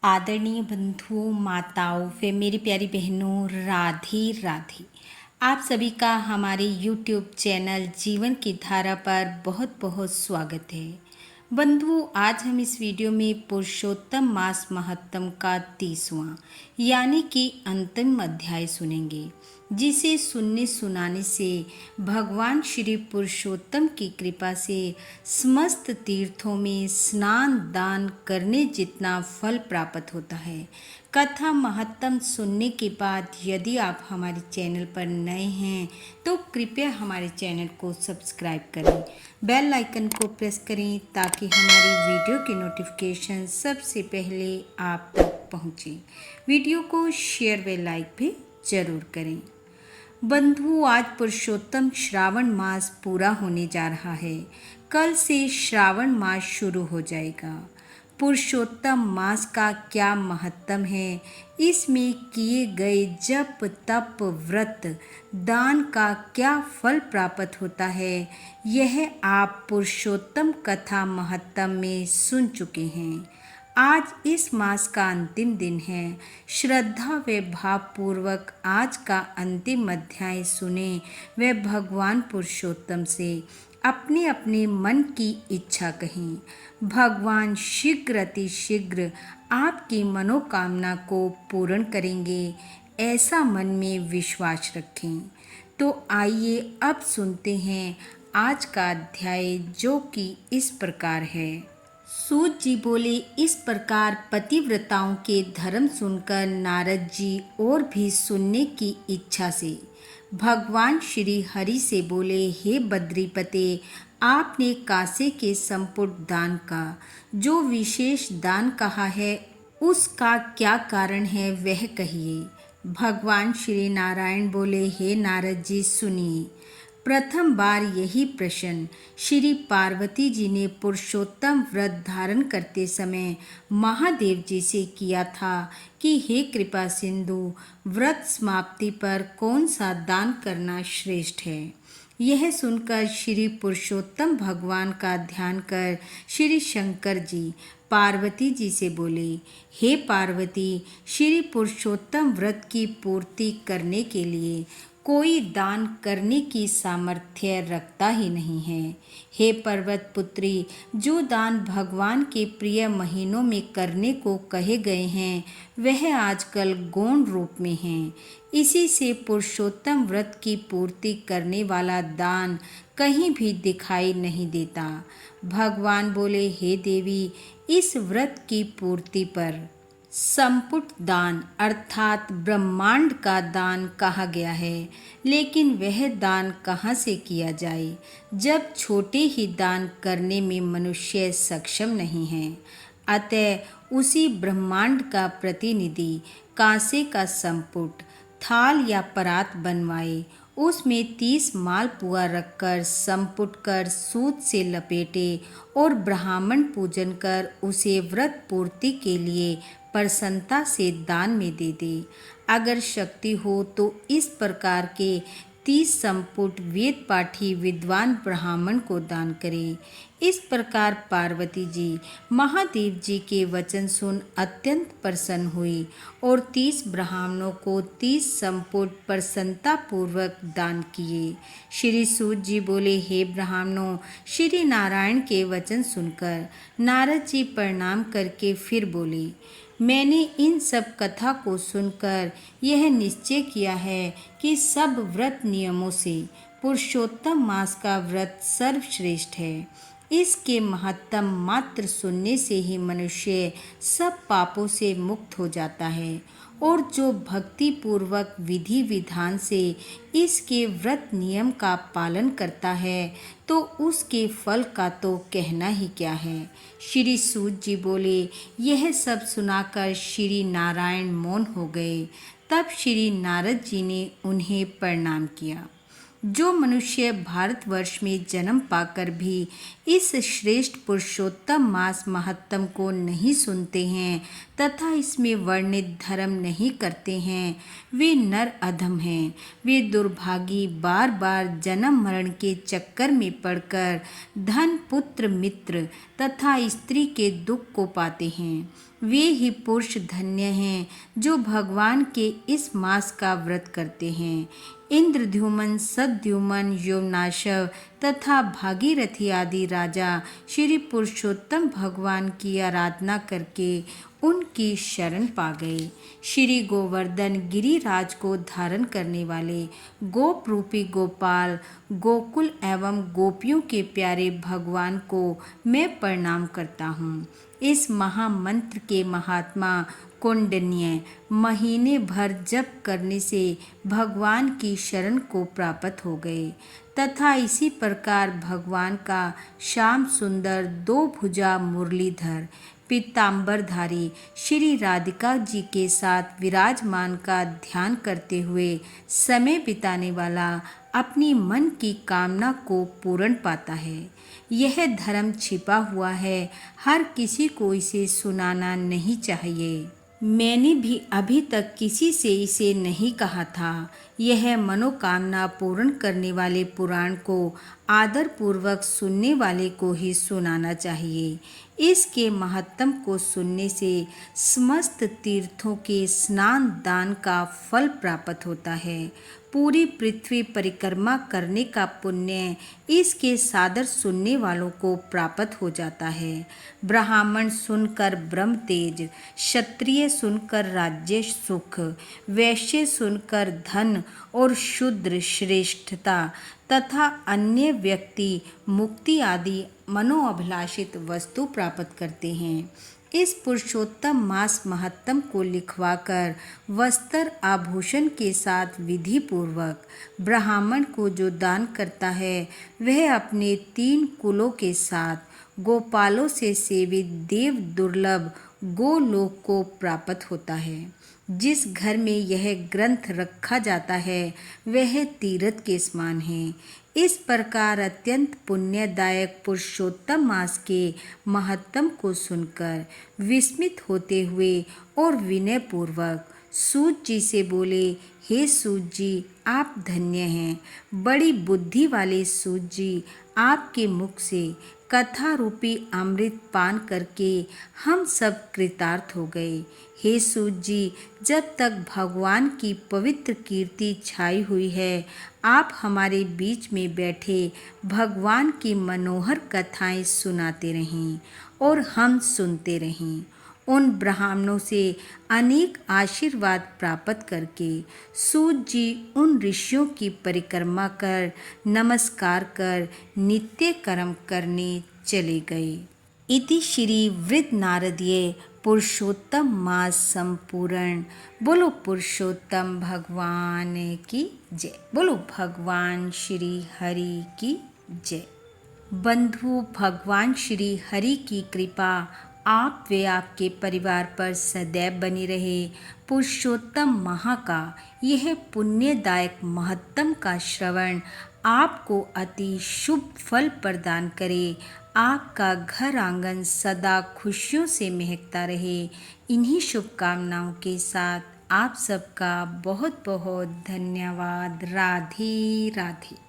आदरणीय बंधुओं, माताओं व मेरी प्यारी बहनों, राधे राधे। आप सभी का हमारे YouTube चैनल जीवन की धारा पर बहुत बहुत स्वागत है। बंधुओं, आज हम इस वीडियो में पुरुषोत्तम मास महत्तम का 30वां यानी कि अंतिम अध्याय सुनेंगे, जिसे सुनने सुनाने से भगवान श्री पुरुषोत्तम की कृपा से समस्त तीर्थों में स्नान दान करने जितना फल प्राप्त होता है। कथा महत्तम सुनने के बाद यदि आप हमारे चैनल पर नए हैं तो कृपया हमारे चैनल को सब्सक्राइब करें, बेल आइकन को प्रेस करें ताकि हमारी वीडियो की नोटिफिकेशन सबसे पहले आप तक पहुंचे। वीडियो को शेयर व लाइक भी जरूर करें। बंधुओं, आज पुरुषोत्तम श्रावण मास पूरा होने जा रहा है। कल से श्रावण मास शुरू हो जाएगा। पुरुषोत्तम मास का क्या महत्तम है, इसमें किए गए जप तप व्रत दान का क्या फल प्राप्त होता है, यह आप पुरुषोत्तम कथा महत्तम में सुन चुके हैं। आज इस मास का अंतिम दिन है। श्रद्धा व भावपूर्वक आज का अंतिम अध्याय सुने व भगवान पुरुषोत्तम से अपने अपने मन की इच्छा कहें। भगवान शीघ्र अति शीघ्र आपकी मनोकामना को पूर्ण करेंगे, ऐसा मन में विश्वास रखें। तो आइए अब सुनते हैं आज का अध्याय, जो कि इस प्रकार है। सूत जी बोले, इस प्रकार पतिव्रताओं के धर्म सुनकर नारद जी और भी सुनने की इच्छा से भगवान श्री हरि से बोले, हे बद्रीपते, आपने कासे के संपुट दान का जो विशेष दान कहा है, उसका क्या कारण है वह कहिए। भगवान श्री नारायण बोले, हे नारद जी सुनिए। प्रथम बार यही प्रश्न श्री पार्वती जी ने पुरुषोत्तम व्रत धारण करते समय महादेव जी से किया था कि हे कृपा सिंधु, व्रत समाप्ति पर कौन सा दान करना श्रेष्ठ है। यह सुनकर श्री पुरुषोत्तम भगवान का ध्यान कर श्री शंकर जी पार्वती जी से बोले, हे पार्वती, श्री पुरुषोत्तम व्रत की पूर्ति करने के लिए कोई दान करने की सामर्थ्य रखता ही नहीं है। हे पर्वत पुत्री, जो दान भगवान के प्रिय महीनों में करने को कहे गए हैं वह आजकल गौण रूप में हैं। इसी से पुरुषोत्तम व्रत की पूर्ति करने वाला दान कहीं भी दिखाई नहीं देता। भगवान बोले, हे देवी, इस व्रत की पूर्ति पर संपुट दान अर्थात ब्रह्मांड का दान कहा गया है, लेकिन वह दान कहाँ से किया जाए जब छोटे ही दान करने में मनुष्य सक्षम नहीं है। अतः उसी ब्रह्मांड का प्रतिनिधि कांसे का संपुट थाल या परात बनवाए, उसमें 30 मालपुआ रखकर संपुट कर सूत से लपेटे और ब्राह्मण पूजन कर उसे व्रत पूर्ति के लिए प्रसन्नता से दान में दे दे। अगर शक्ति हो तो इस प्रकार के 30 संपुट वेद पाठी विद्वान ब्राह्मण को दान करे। इस प्रकार पार्वती जी महादेव जी के वचन सुन अत्यंत प्रसन्न हुई और 30 ब्राह्मणों को 30 संपुट प्रसन्नता पूर्वक दान किए। श्री सूत जी बोले, हे ब्राह्मणों, श्री नारायण के वचन सुनकर नारद जी प्रणाम करके फिर बोले, मैंने इन सब कथा को सुनकर यह निश्चय किया है कि सब व्रत नियमों से पुरुषोत्तम मास का व्रत सर्वश्रेष्ठ है। इसके महत्तम मात्र सुनने से ही मनुष्य सब पापों से मुक्त हो जाता है, और जो भक्ति पूर्वक विधि विधान से इसके व्रत नियम का पालन करता है तो उसके फल का तो कहना ही क्या है। श्री सूत जी बोले, यह सब सुनाकर श्री नारायण मौन हो गए। तब श्री नारद जी ने उन्हें प्रणाम किया। जो मनुष्य भारतवर्ष में जन्म पाकर भी इस श्रेष्ठ पुरुषोत्तम मास महत्तम को नहीं सुनते हैं तथा इसमें वर्णित धर्म नहीं करते हैं, वे नर अधम हैं। वे दुर्भागी बार बार जन्म मरण के चक्कर में पड़कर धन पुत्र मित्र तथा स्त्री के दुख को पाते हैं। वे ही पुरुष धन्य हैं जो भगवान के इस मास का व्रत करते हैं। इंद्रद्युमन, सद्युमन, यवनाशव तथा भागीरथी आदि राजा श्री पुरुषोत्तम भगवान की आराधना करके उनकी शरण पा गए। श्री गोवर्धन गिरिराज को धारण करने वाले गोप रूपी गोपाल, गोकुल एवं गोपियों के प्यारे भगवान को मैं प्रणाम करता हूँ। इस महामंत्र के महात्मा कौंडिन्य महीने भर जप करने से भगवान की शरण को प्राप्त हो गए तथा इसी प्रकार भगवान का श्याम सुंदर दो भुजा मुरलीधर पीताम्बरधारी श्री राधिका जी के साथ विराजमान का ध्यान करते हुए समय बिताने वाला अपनी मन की कामना को पूर्ण पाता है। यह धर्म छिपा हुआ है, हर किसी को इसे सुनाना नहीं चाहिए। मैंने भी अभी तक किसी से इसे नहीं कहा था। यह मनोकामना पूर्ण करने वाले पुराण को आदर पूर्वक सुनने वाले को ही सुनाना चाहिए। इसके महत्तम को सुनने से समस्त तीर्थों के स्नान दान का फल प्राप्त होता है। पूरी पृथ्वी परिक्रमा करने का पुण्य इसके सादर सुनने वालों को प्राप्त हो जाता है। ब्राह्मण सुनकर ब्रह्म तेज, क्षत्रिय सुनकर राज्य सुख, वैश्य सुनकर धन और शूद्र श्रेष्ठता तथा अन्य व्यक्ति मुक्ति आदि मनोअभिलाषित वस्तु प्राप्त करते हैं। इस पुरुषोत्तम मास महत्तम को लिखवाकर वस्त्र आभूषण के साथ विधि पूर्वक ब्राह्मण को जो दान करता है वह अपने 3 कुलों के साथ गोपालों से सेवित देव दुर्लभ गोलोक को प्राप्त होता है। जिस घर में यह ग्रंथ रखा जाता है वह तीर्थ के समान है। इस प्रकार अत्यंत पुण्यदायक पुरुषोत्तम मास के महत्तम को सुनकर विस्मित होते हुए और विनय पूर्वक सूत जी से बोले, हे सूत जी, आप धन्य हैं। बड़ी बुद्धि वाले सूत जी, आपके मुख से कथा रूपी अमृत पान करके हम सब कृतार्थ हो गए। हे सूत जी, जब तक भगवान की पवित्र कीर्ति छाई हुई है, आप हमारे बीच में बैठे भगवान की मनोहर कथाएं सुनाते रहें और हम सुनते रहें। उन ब्राह्मणों से अनेक आशीर्वाद प्राप्त करके सूत जी उन ऋषियों की परिक्रमा कर नमस्कार कर नित्य कर्म करने चले गए। इति श्री वृद्ध नारदीय पुरुषोत्तम मास संपूर्ण। बोलो पुरुषोत्तम भगवान की जय। बोलो भगवान श्री हरि की जय। बंधु, भगवान श्री हरि की कृपा आप व आपके परिवार पर सदैव बनी रहे। पुरुषोत्तम माह का यह पुण्यदायक महत्तम का श्रवण आपको अति शुभ फल प्रदान करे। आपका घर आंगन सदा खुशियों से महकता रहे। इन्हीं शुभकामनाओं के साथ आप सबका बहुत बहुत धन्यवाद। राधे राधे।